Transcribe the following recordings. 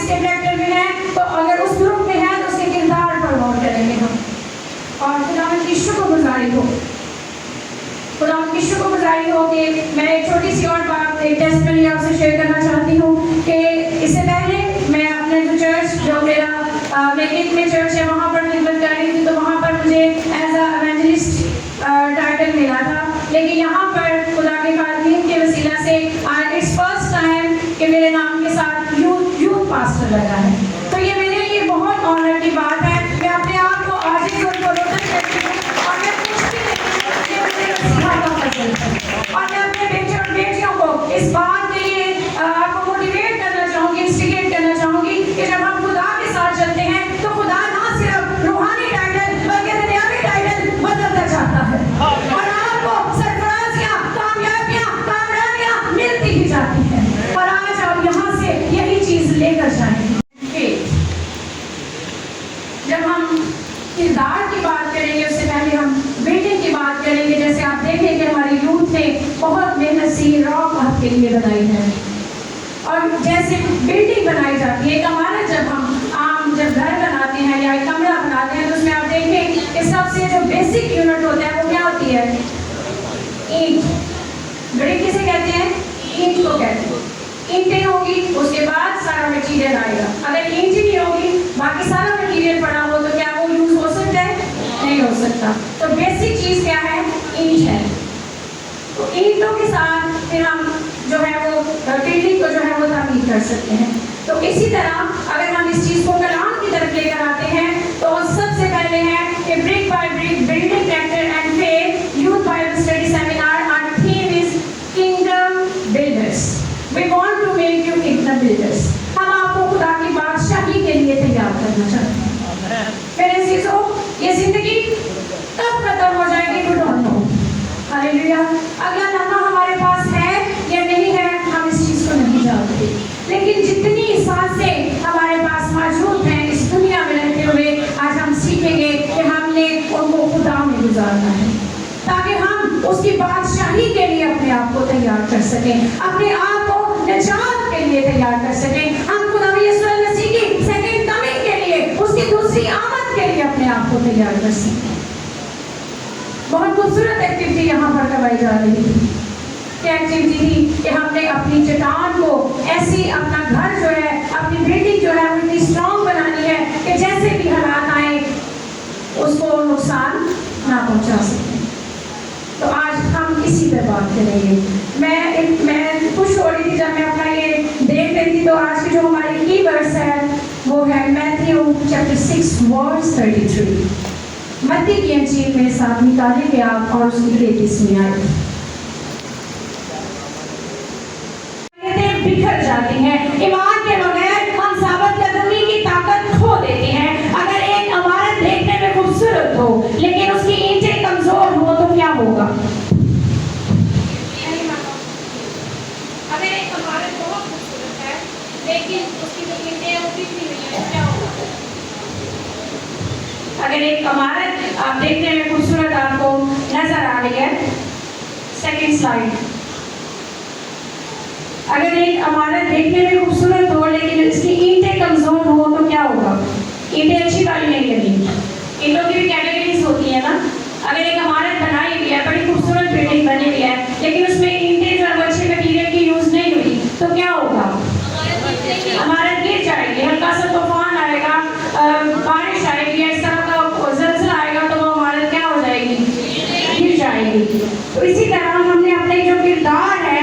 Office के director में है, तो अगर उस ग्रुप में है तो उसके किरदार पर गौर करेंगे हम। और खुदावंद की शुक्रगुजारी हो, खुदावंद की शुक्रगुजारी हो कि मैं एक छोटी सी और बात, एक टेस्टमनी आपसे शेयर करना चाहती हूँ कि इससे पहले मैं अपने जो चर्च, जो मेरा मेकिंग में चर्च है, वहाँ पर खिदमत कर रही थी, तो वहाँ पर मुझे एज अ इवेंजलिस्ट टाइटल मिला था। लेकिन यहाँ पर खुदा के खादमीन के वसीला से इट्स फर्स्ट टाइम कि मेरे नाम के साथ यूथ पास्टर लगा है। तो ये मेरे लिए बहुत ऑनर की बात है। मैं अपने आप को आजिज़ और फरोख्त करती हूँ और मैं पूछती नहीं कि मुझे मसीहा का फजल है। और मैं अपने बेटे और बेटियों को इस बात के लिए आपको मोटिवेट करना चाहूँगी, इंस्टिगेट करना चाहूँगी कि जब हम खुदा के साथ चलते हैं तो खुदा ना सिर्फ रूहानी टाइटल बल्कि दुनियावी टाइटल बदलता चाहता है और आपको सरफराजियाँ, कामयाबियाँ मिलती ही जाती हैं। और आज आप यहाँ से यही चीज़ लेकर जाएंगे। जब हम किरदार की बात करेंगे उससे पहले हम बिल्डिंग की बात करेंगे। जैसे आप देखें कि हमारी यूथ ने बहुत मेहनत से रॉक आपके लिए बनाई है और जैसे बिल्डिंग बनाई जाती है, एक इमारत जब घर बनाते हैं या एक कमरा बनाते हैं तो उसमें आप देखें कि सबसे जो बेसिक यूनिट होता है वो क्या होती है? ईंट। ब्रिक किसे कहते हैं? ईंट को कहते हैं। ईंटें होगी, उसके बाद सारा मटीरियल आएगा। अगर ईंट ही नहीं होगी, बाकी सारा मटीरियल पड़ा हो तो क्या वो यूज हो सकता है? नहीं हो सकता। तो बेसिक चीज क्या है? ईंट है। तो ईंटों के साथ फिर हम जो है वो बिल्डिंग को जो है वो तामीर कर सकते हैं। तो इसी तरह अगर हम इस चीज को कलाम की तरफ लेकर आते हैं तो सबसे पहले है कि brick by brick building character and faith youth Bible study seminar. Our theme is kingdom builders. We want to make you kingdom builders. हम आपको खुदा की बादशाही के लिए तैयार करना चाहते हैं। मेरे अजीजों, ये जिंदगी कब खत्म हो जाएगी वी डोंट नो। हालेलुया। अगला लम्हा हमारे पास है या नहीं है हम इस चीज को नहीं जानते, लेकिन जितनी सांसें हमारे पास मौजूद हैं इस दुनिया में रहते हुए आज हम सीखेंगे कि हमने उनको खुदा में गुजारना है ताकि हम उसकी बादशाही के लिए अपने आप को तैयार कर सकें, अपने आप को निजात के लिए तैयार कर सकें। हम खुदा यीशु मसीह की सेकंड कमिंग के लिए, उसकी दूसरी आमद के लिए अपने आप को तैयार कर सकें। बहुत खूबसूरत एक्टिविटी यहाँ पर करवाई जा रही थी। क्या एक्टिविटी थी कि हमने अपनी चट्टान को ऐसी, अपना घर जो है, अपनी बिल्डिंग जो है वो इतनी स्ट्रॉन्ग बनानी है कि जैसे भी हालात आए उसको नुकसान ना पहुंचा सके। तो आज हम इसी पर बात करेंगे। मैं खुश हो रही थी जब मैं अपना ये देख रही थी। तो आज की जो हमारी की वर्स है वो है मैथ्यू चैप्टर 6 वर्स 33। मत्ती की अंजील में साथ निकालेंगे आप और उसकी 33वीं आयत। बिखर जाती हैं। ईमान के बगैर हम साबित कदमी की ताकत खो देते हैं। अगर एक इमारत देखने में खूबसूरत हो लेकिन उसकी ईंटें कमजोर हो तो क्या होगा? अगर एक इमारत बहुत खूबसूरत है लेकिन उसकी जो ईंटें वो बिखरी हुई हैं क्या होगा? अगर एक इमारत आप देखने में खूबसूरत आपको नजर आ रही है, सेकंड स्लाइड। अगर एक इमारत देखने में खूबसूरत हो लेकिन इसकी ईंटें कमजोर हो तो क्या होगा? ईंटें अच्छी वाली नहीं लगेंगी। ईंटों की भी कैटेगरीज होती है ना। अगर एक इमारत बनाई हुई है, बड़ी खूबसूरत बिल्डिंग बनी हुई है लेकिन उसमें ईंटें जो है वो अच्छे मटीरियल की यूज नहीं हुई तो क्या होगा? इमारत गिर जाएगी। हल्का सा तूफान आएगा, बारिश आएगी, इस तरह का ज़लज़ला आएगा तो वो इमारत क्या हो जाएगी? गिर जाएगी। तो इसी तरह हमने अपने जो किरदार है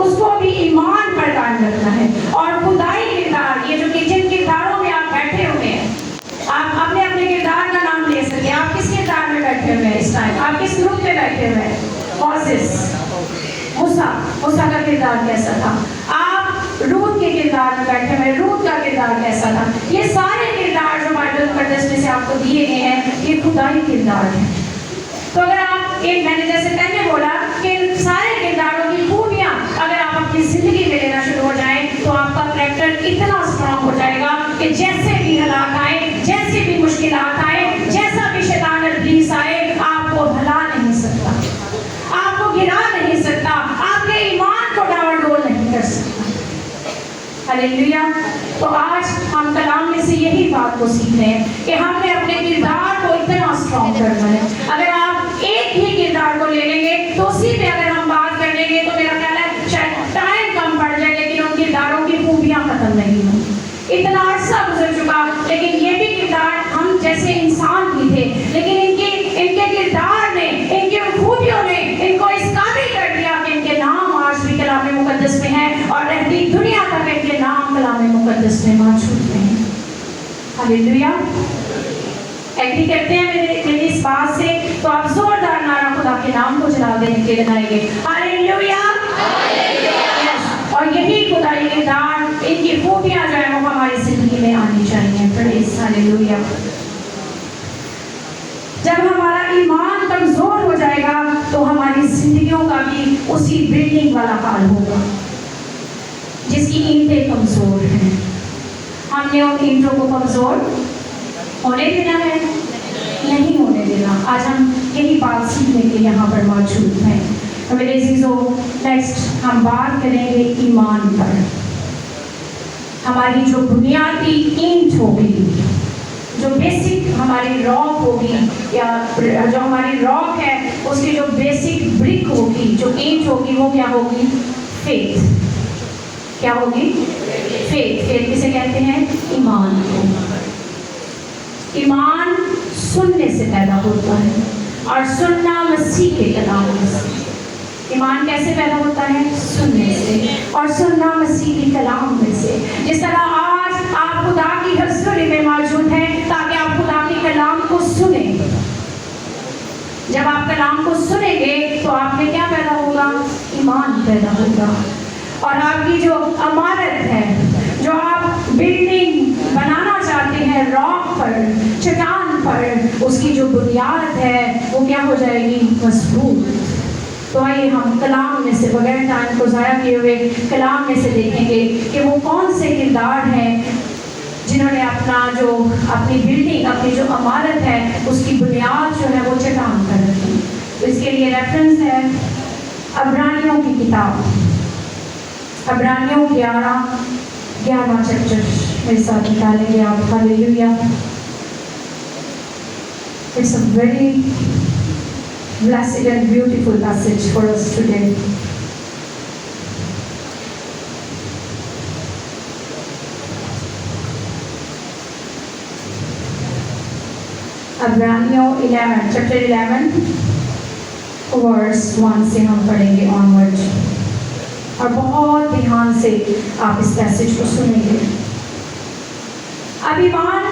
उसको भी ईमान पर कायम रखना है। और खुदाई किरदार, ये जो जिन किरदारों में आप बैठे हुए हैं, आप अपने अपने किरदार का नाम ले सकते हैं। आप किस किरदार में बैठे हुए हैं इस टाइम? आप किस ग्रुप में बैठे हुए हैं? मोसेस, मूसा का किरदार कैसा था? आप रूत के किरदार में बैठे हुए, रूत का किरदार कैसा था? ये सारे किरदार जो बाइबल मुकद्दस में से आपको दिए गए हैं ये खुदाई किरदार है। तो अगर आप एक, मैंने जैसे पहले बोला कि सारे किरदारों की खूबियां अगर आप अपनी जिंदगी में लेना शुरू हो जाए तो आपका कैरेक्टर इतना स्ट्रांग हो जाएगा कि जैसे भी हालात आए, जैसे भी मुश्किलात आए, जैसा भी शैतान इब्लीस आए, आपको भला नहीं सकता, आपको गिरा नहीं सकता, आपके ईमान को डावाडोल नहीं कर सकता। हालेलुया। तो आज हम कलाम में से यही बात को सीख रहे हैं कि हमने अपने किरदार को इतना स्ट्रॉन्ग करना है। अगर आप एक ही किरदार को ले लेंगे तो उसी पे अगर हम बात कर लेंगे तो मेरा ख्याल है शायद टाइम कम पड़ जाए, लेकिन उन किरदारों की खूबियां खत्म नहीं होंगी। इतना अर्सा गुजर चुका, लेकिन ये भी किरदार हम जैसे इंसान भी थे, लेकिन इनके किरदार ने, इनकी खूबियों ने इनको इस काबिल कर दिया कि इनके नाम आज भी कलाम मुकद्दस में हैं और रहती दुनिया तक इनके नाम कलाम मुकद्दस में मौजूद हैं। हालेलुया। एग्री करते हैं मेरी इस बात से? तो आप जोरदार नारा खुदा के नाम को जला देने के लगाएंगे। हालेलुया। और यही खुदाई के दान, इनकी खूबियां जो है वो हमारी जिंदगी में आनी चाहिए। Praise hallelujah. जब हमारा ईमान कमजोर हो जाएगा तो हमारी जिंदगियों का भी उसी बिल्डिंग वाला हाल होगा जिसकी ईंटें कमजोर हैं। हमने उन ईंटों को कमजोर होने देना है? नहीं होने देना। आज हम यही बात सीखने के यहाँ पर मौजूद हैं। तो मेरे अजीजों, नेक्स्ट हम बात करेंगे ईमान पर। हमारी जो बुनियादी ईंट होगी, जो बेसिक हमारी रॉक होगी, या जो हमारी रॉक है उसकी जो बेसिक ब्रिक होगी, जो ईंट होगी, वो क्या होगी? फेथ। क्या होगी? फेथ। फेथ किसे कहते हैं? ईमान को। ईमान सुनने से पैदा होता है और सुनना मसीह के कलाम से। ईमान कैसे पैदा होता है? सुनने से, और सुनना मसीह के कलाम में से। जिस तरह आज आप खुदा की हज़ूरी में मौजूद हैं ताकि आप खुदा के कलाम को सुने। जब आप कलाम को सुनेंगे तो आप में क्या पैदा होगा? ईमान पैदा होगा। और आपकी जो अमारत है, जो आप बिल्डिंग बनाना चाहते हैं रॉक पर, चट्टान पर, उसकी जो बुनियाद है वो क्या हो जाएगी? मजबूत। तो आइए हम कलाम में से, बगैर टाइम को ज़ाया किए हुए, कलाम में से देखेंगे कि वो कौन से किरदार हैं जिन्होंने अपनी बिल्डिंग, अपनी जो इमारत है उसकी बुनियाद जो है वो चट्टान कर रखी। तो इसके लिए रेफरेंस है अब्रानियों की किताब, अब्रानियों 11वां चैप्टर मेरे साथ निकालेंगे आप। Hallelujah. It's a very blessed and beautiful passage for us today. अब्रानियों 11 चैप्टर 11 वर्स 1 से हम पढ़ेंगे ऑनवर्ड, और बहुत ध्यान से आप इस पैसेज को सुनेंगे। अब ईमान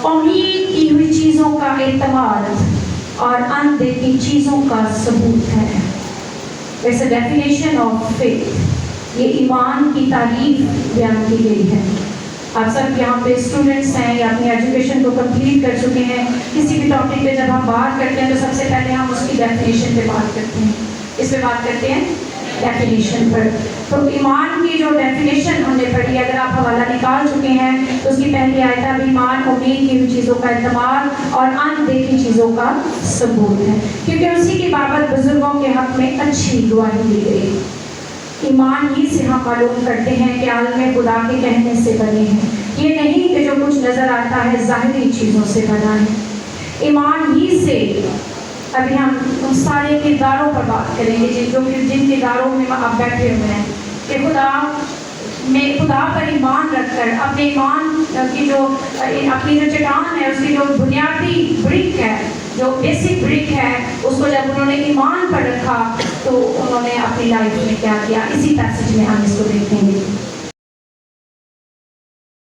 उम्मीद की हुई चीज़ों का एतमाद और अनदेखी चीज़ों का सबूत है। वैसे डेफिनेशन ऑफ फेथ, ये ईमान की तारीफ बयान की गई है। आप सब यहाँ पे स्टूडेंट्स हैं या अपनी एजुकेशन को कंप्लीट कर चुके हैं। किसी भी टॉपिक पे जब हम बात करते हैं तो सबसे पहले हम उसकी डेफिनेशन पे बात करते हैं। इस पे बात करते हैं डेफिनेशन पर। तो ईमान की जो डेफिनेशन हमने पढ़ी, अगर आप हवाला निकाल चुके हैं तो उसकी पहली आयत है, ईमान उम्मीद की हुई चीज़ों का एतमाद और अनदेखी चीज़ों का सबूत है, क्योंकि उसी की बाबत बुजुर्गों के हक में अच्छी गवाही दी गई। ईमान ही से हम मालूम करते हैं कि आलम खुदा के कहने से बने हैं, ये नहीं कि जो कुछ नज़र आता है ज़ाहिरी चीज़ों से बना है। ईमान ही से अभी हम उन सारे किरदारों पर बात करेंगे जिन किरदारों में आप बैठे हुए हैं कि खुदा पर ईमान रखकर अपने ईमान की अपनी जो चट्टान है, उसकी जो बुनियादी ब्रिक है, जो बेसिक ब्रिक है, उसको जब उन्होंने ईमान पर रखा तो उन्होंने अपनी लाइफ में क्या किया, इसी पैसेज में हम इसको देखेंगे।